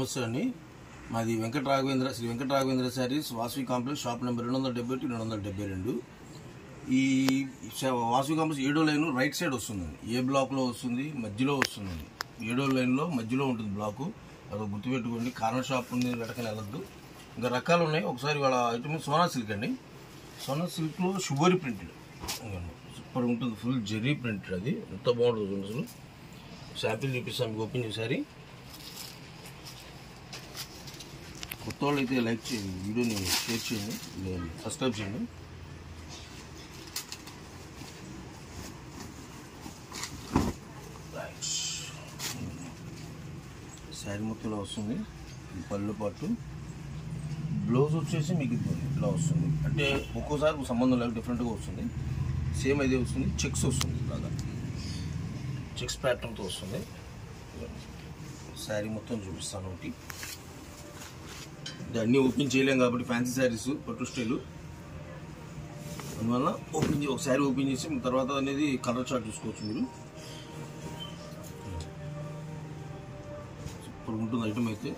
నమస్తే అండి. మాది Venkata Raghavendra Sri Venkata Raghavendra sarees Vasavi complex shop number 271 272. ఈ వాసవి కాంప్లెక్స్ 7వ లైన్ రైట్ సైడ్ వస్తుందండి. ఏ బ్లాక్లో వస్తుంది, మధ్యలో వస్తుందండి. 7వ లైన్లో మధ్యలో ఉంటుంది బ్లాకు. అది గుర్తుపెట్టుకోండి. కార్నర్ షాప్ ఉంది, వెటకని వెళ్ళద్దు. ఇంకా రకాలు ఉన్నాయి. ఒకసారి వాళ్ళ ఐటమ్ సోనా సిల్క్ అండి. సోనా సిల్క్లో షుగర్ ప్రింటెడ్ సూపర్ ఉంటుంది. Full zari printed. అది ఎంత బాగుంటుంది అసలు. శాంపిల్ చూపిస్తాను మీకు. ఓపెన్ చేసారి కొత్త వాళ్ళు అయితే లైక్ చేయండి, వీడియోని షేర్ చేయండి, సబ్స్క్రైబ్ చేయండి. శారీ మొత్తంలో వస్తుంది. పళ్ళు పాటు బ్లౌజ్ వచ్చేసి మీకు ఇట్లా వస్తుంది. అంటే ఒక్కోసారి సంబంధం లేక డిఫరెంట్గా వస్తుంది. సేమ్ అయితే వస్తుంది. చెక్స్ వస్తుంది. ఇలాగా చెక్స్ ప్యాటర్న్తో వస్తుంది. శారీ మొత్తం చూపిస్తాను. ఒకటి అన్నీ ఓపెన్ చేయలేం కాబట్టి ఫ్యాన్సీ శారీస్ పట్టు స్టైలు, అందువల్ల ఒక శారీ ఓపెన్ చేసి తర్వాత అనేది కలర్ చార్ట్ చూసుకోవచ్చు మీరు. సూపర్ ఉంటుంది ఐటమ్ అయితే.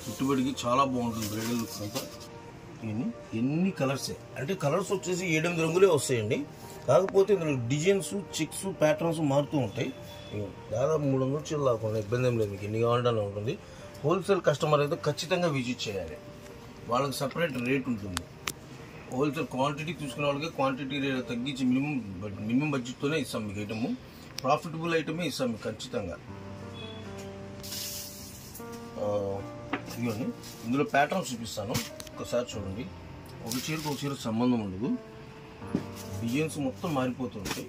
పెట్టుబడికి చాలా బాగుంటుంది. బ్రైడల్ లుక్ అంతా. ఎన్ని కలర్సే అంటే కలర్స్ వచ్చేసి 7-8 రంగులే వస్తాయండి. కాకపోతే ఇందులో డిజైన్స్, చెక్స్, ప్యాటర్న్స్ మారుతూ ఉంటాయి. దాదాపు 300 చీరలు లాకుండా ఇబ్బంది ఏం లేదు. మీకు ఎన్ని కావాలంటే ఉంటుంది. హోల్సేల్ కస్టమర్ అయితే ఖచ్చితంగా విజిట్ చేయాలి. వాళ్ళకి సపరేట్ రేట్ ఉంటుంది. హోల్సేల్ క్వాంటిటీ తీసుకునే వాళ్ళకి క్వాంటిటీ రేట్ తగ్గించి మినిమం బడ్జెట్తోనే ఇస్తాం మీకు ఐటమ్. ప్రాఫిటబుల్ ఐటమే ఇస్తాం మీకు ఖచ్చితంగా. ఇవన్నీ ఇందులో ప్యాటర్న్స్ చూపిస్తాను. ఒకసారి చూడండి. ఒక చీరకు ఒక చీరకు సంబంధం ఉండదు. డిజైన్స్ మొత్తం మారిపోతుంటాయి.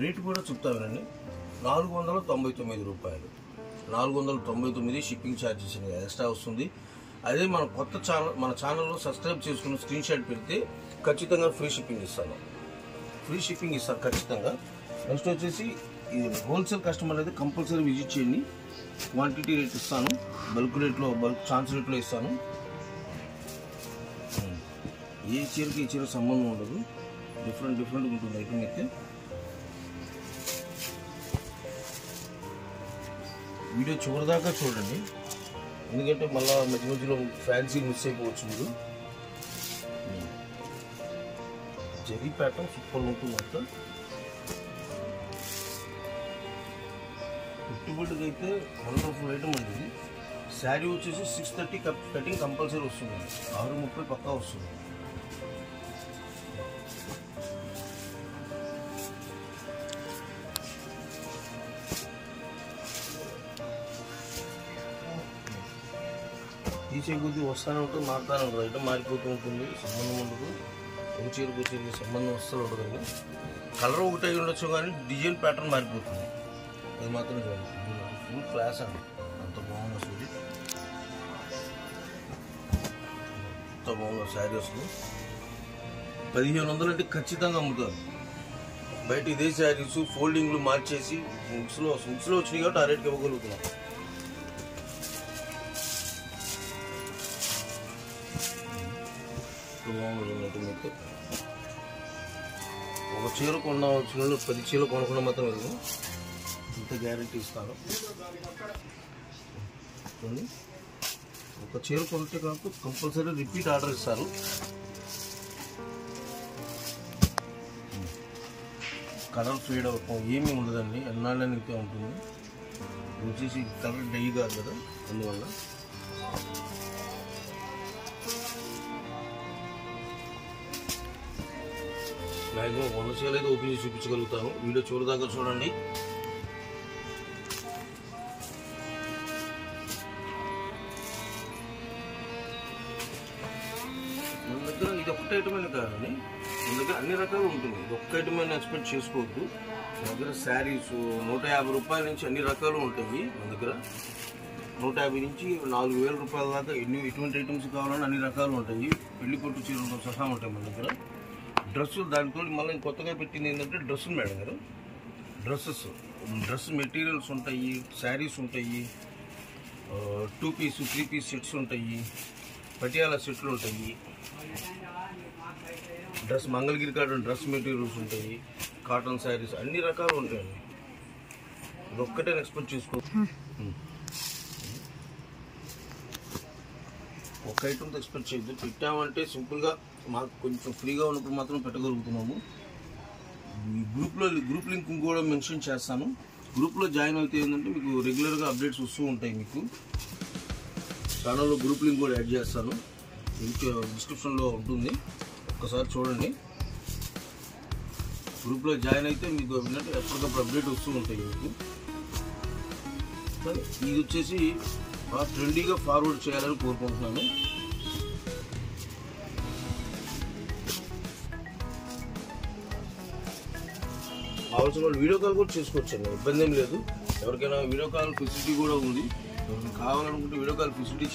రేటు కూడా చెప్తానండి. 499 రూపాయలు. 499 షిప్పింగ్ ఛార్జెస్ ఎక్స్ట్రా వస్తుంది. అదే మన ఛానల్లో సబ్స్క్రైబ్ చేసుకుని స్క్రీన్ షాట్ పెడితే ఖచ్చితంగా ఫ్రీ షిప్పింగ్ ఇస్తాను. ఖచ్చితంగా. నెక్స్ట్ వచ్చేసి హోల్సేల్ కస్టమర్ అయితే కంపల్సరీ విజిట్ చేయండి. క్వాంటిటీ రేట్ ఇస్తాను. బల్క్ ఛాన్స్ రేట్లో ఇస్తాను. ఏ చీరకి ఈ చీర సంబంధం ఉండదు. డిఫరెంట్గా ఉంటుంది ఐటమ్ అయితే. వీడియో చివరిదాకా చూడండి. ఎందుకంటే మళ్ళీ మధ్యలో ఫ్యాన్సీ మిస్ అయిపోవచ్చు మీరు. జరీ ప్యాటర్న్ సూపర్ ఉంటుంది అంతా. పెట్టుబడికి అయితే వండర్ఫుల్ ఐటమ్ అండి ఇది. శారీ వచ్చేసి 630 కటింగ్ కంపల్సరీ వస్తుంది. 630 పక్కా వస్తుంది. తీసే కొద్ది వస్తానే ఉంటుంది, మారుతానే ఉంటుంది. ఐటమ్ మారిపోతూ ఉంటుంది. సంబంధం ఉండదు. ఒక చీరకు వచ్చేది సంబంధం వస్తూ ఉండదండి. కలర్ ఒకటే ఉండొచ్చు కానీ డిజైన్ ప్యాటర్న్ మారిపోతుంది. అది మాత్రం చూడండి. ఫుల్ క్లాస్ అండి. అంత బాగుంది అసలు. అంత బాగుంది శారీ అసలు. 1500 అంటే ఖచ్చితంగా అమ్ముతారు బయట. ఇదే శారీస్ ఫోల్డింగ్లు మార్చేసి బుక్స్లో వచ్చినాయి కాబట్టి ఆ రేట్కి ఇవ్వగలుగుతున్నాం. బాగుంటుంది. ఒక చీర కొనవచ్చిన 10 చీరలు కొనకుండా మాత్రం లేదు. ఇంత గ్యారెంటీ ఇస్తాను. ఒక చీర కొంటే కాక కంపల్సరీ రిపీట్ ఆర్డర్ ఇస్తారు. కలర్ ఫేడ్ ఏమీ ఉండదండి. ఎన్నాళ్ళని అయితే ఉంటుంది. వచ్చేసి కలర్ డై కాదు కదా, అందువల్ల. మ్యాక్సిమం 100 చీరలు అయితే ఓపెన్ చేసి చూపించగలుగుతాను. వీడియో చూడదాకా చూడండి. మన దగ్గర ఇది ఒక్క ఐటమైన కాదండి. మన దగ్గర అన్ని రకాలు ఉంటుంది. ఇది ఒక్క ఐటమైన ఎక్స్పెక్ట్ చేసుకోవద్దు. మన దగ్గర శారీస్ 150 రూపాయల నుంచి అన్ని రకాలు ఉంటాయి. మన దగ్గర 150 నుంచి 4000 రూపాయల దాకా ఎటువంటి ఐటమ్స్ కావాలని అన్ని రకాలు ఉంటాయి. పెళ్లి కొట్టు చీరలతో సహా ఉంటాయి మన దగ్గర. డ్రెస్సులు దానితో మళ్ళీ కొత్తగా పెట్టింది ఏంటంటే డ్రెస్సులు మేడం గారు. డ్రెస్ మెటీరియల్స్ ఉంటాయి, శారీస్ ఉంటాయి, 2 పీస్ 3 పీస్ సెట్స్ ఉంటాయి, పటియాలా సెట్లు ఉంటాయి, dress Mangalagiri cotton dress materials ఉంటాయి, కాటన్ శారీస్ అన్ని రకాలు ఉంటాయండి. ఇది ఒక్కటే ఎక్స్పెక్ట్ చేసుకో. ఒక ఐటమ్ ఎక్స్పెక్ట్ చేయొద్దు. పెట్టామంటే సింపుల్గా మాకు కొంచెం ఫ్రీగా ఉన్నప్పుడు మాత్రం పెట్టగలుగుతున్నాము. గ్రూప్ లింక్ కూడా మెన్షన్ చేస్తాను. గ్రూప్లో జాయిన్ అయితే ఏంటంటే మీకు రెగ్యులర్గా అప్డేట్స్ వస్తూ ఉంటాయి. మీకు ఛానల్లో గ్రూప్ లింక్ కూడా యాడ్ చేస్తాను, లింక్ డిస్క్రిప్షన్లో ఉంటుంది, ఒక్కసారి చూడండి. గ్రూప్లో జాయిన్ అయితే మీకు ఏంటంటే ఎప్పటికప్పుడు అప్డేట్ వస్తూ ఉంటాయి మీకు. కానీ ఇది వచ్చేసి బాగా ట్రెండీగా ఫార్వర్డ్ చేయాలని కోరుకుంటున్నాను. కావాల్సిన వాళ్ళు వీడియో కాల్ కూడా చేసుకోవచ్చండి, ఇబ్బంది ఏం లేదు. ఎవరికైనా వీడియో కాల్ ఫెసిలిటీ కూడా ఉంది. ఎవరికి కావాలనుకుంటే వీడియో కాల్ ఫెసిలిటీ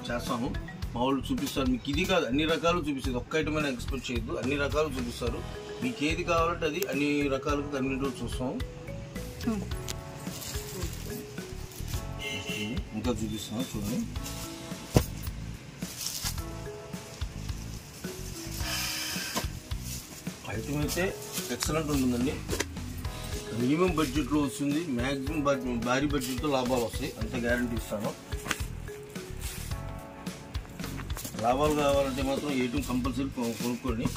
చేస్తాము. మా వాళ్ళు చూపిస్తారు. మీకు ఇది కాదు, అన్ని రకాలు చూపిస్తారు. ఒక్క ఐటమైన ఎక్స్పెక్ట్ చేయొద్దు, అన్ని రకాలు చూపిస్తారు. మీకు ఏది కావాలంటే అది అన్ని రకాలుగా కన్వీనియంట్ చూస్తాము. ఇంకా చూపిస్తాను చూడండి. ఐటమ్ అయితే ఎక్సలెంట్ ఉంటుందండి. మినిమం బడ్జెట్లో వస్తుంది, మ్యాక్సిమం భారీ బడ్జెట్తో లాభాలు వస్తాయి, అంత గ్యారంటీ ఇస్తాను. లాభాలు కావాలంటే మాత్రం ఐటమ్ కంపల్సరీ కొనుక్కోండి.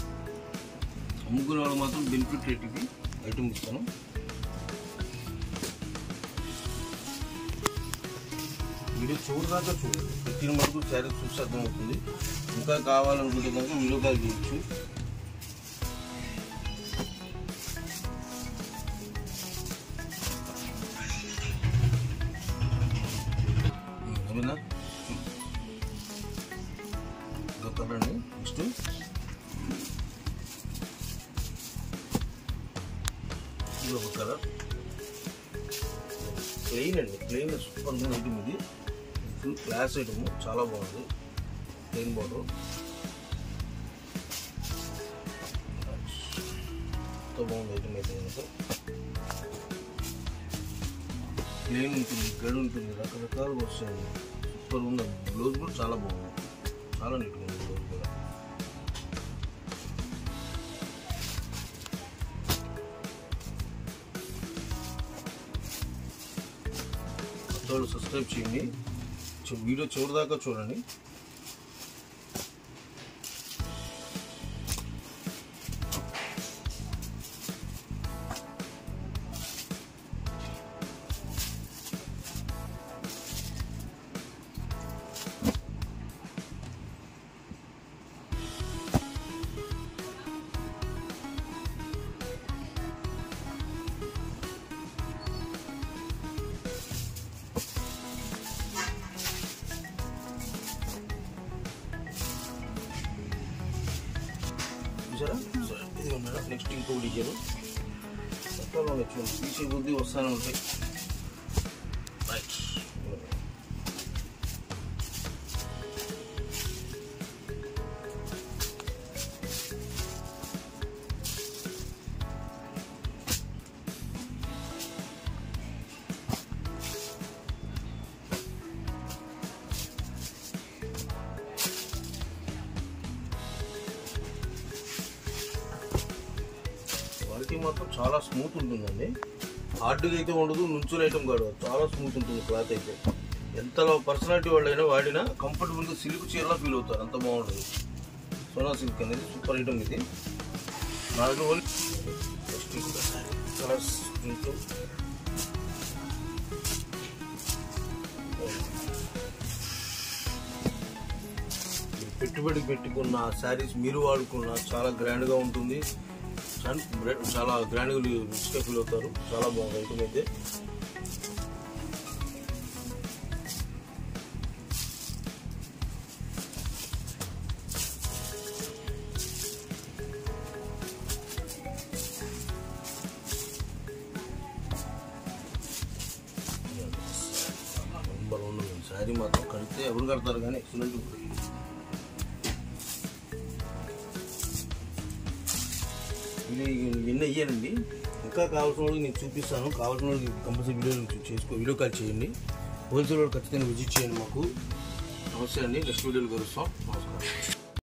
అమ్ముకునే వాళ్ళు మాత్రం బెనిఫిట్ రేట్కి ఐటమ్ ఇస్తాను. వీడియో చూడదాకా చూడండి, పెట్టిన వరకు శారీ చూసి అర్థమవుతుంది. ఇంకా కావాలనుకుంటే కనుక వీడియో కాల్ చేయొచ్చు. కలర్ నెక్స్ట్ ఇది ఒక కలర్, ప్లెయిన్ అండి. ప్లెయిన్ సూపర్ ఐటమ్, ఇది ఫుల్ క్లాస్ ఐటమ్, చాలా బాగుంది. ప్లెయిన్ బార్డర్ ఎంతో బాగుంది ఐటమ్ అయితే. కనుక ప్లెయిన్ ఉంటుంది, గడి ఉంటుంది, రకరకాలుగా వస్తాయండి. సూపర్ ఉంది. బ్లౌజ్ కూడా చాలా బాగుంది, చాలా నీట్గా ఉంది బ్లౌజ్ కూడా. కొత్తవాళ్ళు సబ్స్క్రైబ్ చేయండి, వీడియో చివరిదాకా చూడండి. నెక్స్ట్ ఇంకో డిజైన్ రకాలు వచ్చింది, తీసే కొద్ది వస్తానే ఉంటాయి. క్వాలిటీ మాత్రం చాలా స్మూత్ ఉంటుందండి. హార్డ్గా అయితే ఉండదు, నుంచుని ఐటమ్ కాదు, చాలా స్మూత్ ఉంటుంది క్లాత్ అయితే. ఎంతలో పర్సనాలిటీ వాళ్ళైనా వాడినా కంఫర్టబుల్గా సిల్క్ చీరలా ఫీల్ అవుతారు, అంత బాగుంటుంది. సోనా సిల్క్ అనేది సూపర్ ఐటమ్ ఇది. నా దగ్గర కలర్స్ పెట్టుబడికి పెట్టుకున్న శారీస్ మీరు వాడుకున్న చాలా గ్రాండ్గా ఉంటుంది, చాలా గ్రాండ్గా రిచ్గా ఫీల్ అవుతారు. చాలా బాగుంది ఐటమ్ అయితే. నెంబర్ 1 శారీ మాత్రం కడితే ఎవరు కడతారు కానీ ఎక్సలెంట్ ఉంటుంది. ఇవన్నీ అయ్యానండి. ఇంకా కావాల్సిన వాళ్ళకి నేను చూపిస్తాను. కావాల్సిన వాళ్ళకి కంపల్సరీ వీడియో కాల్ చేయండి. హోల్సేల్ వాళ్ళు ఖచ్చితంగా విజిట్ చేయండి మాకు. నమస్తే అండి, నెక్స్ట్ వీడియోలో కలుస్తాం. నమస్కారం.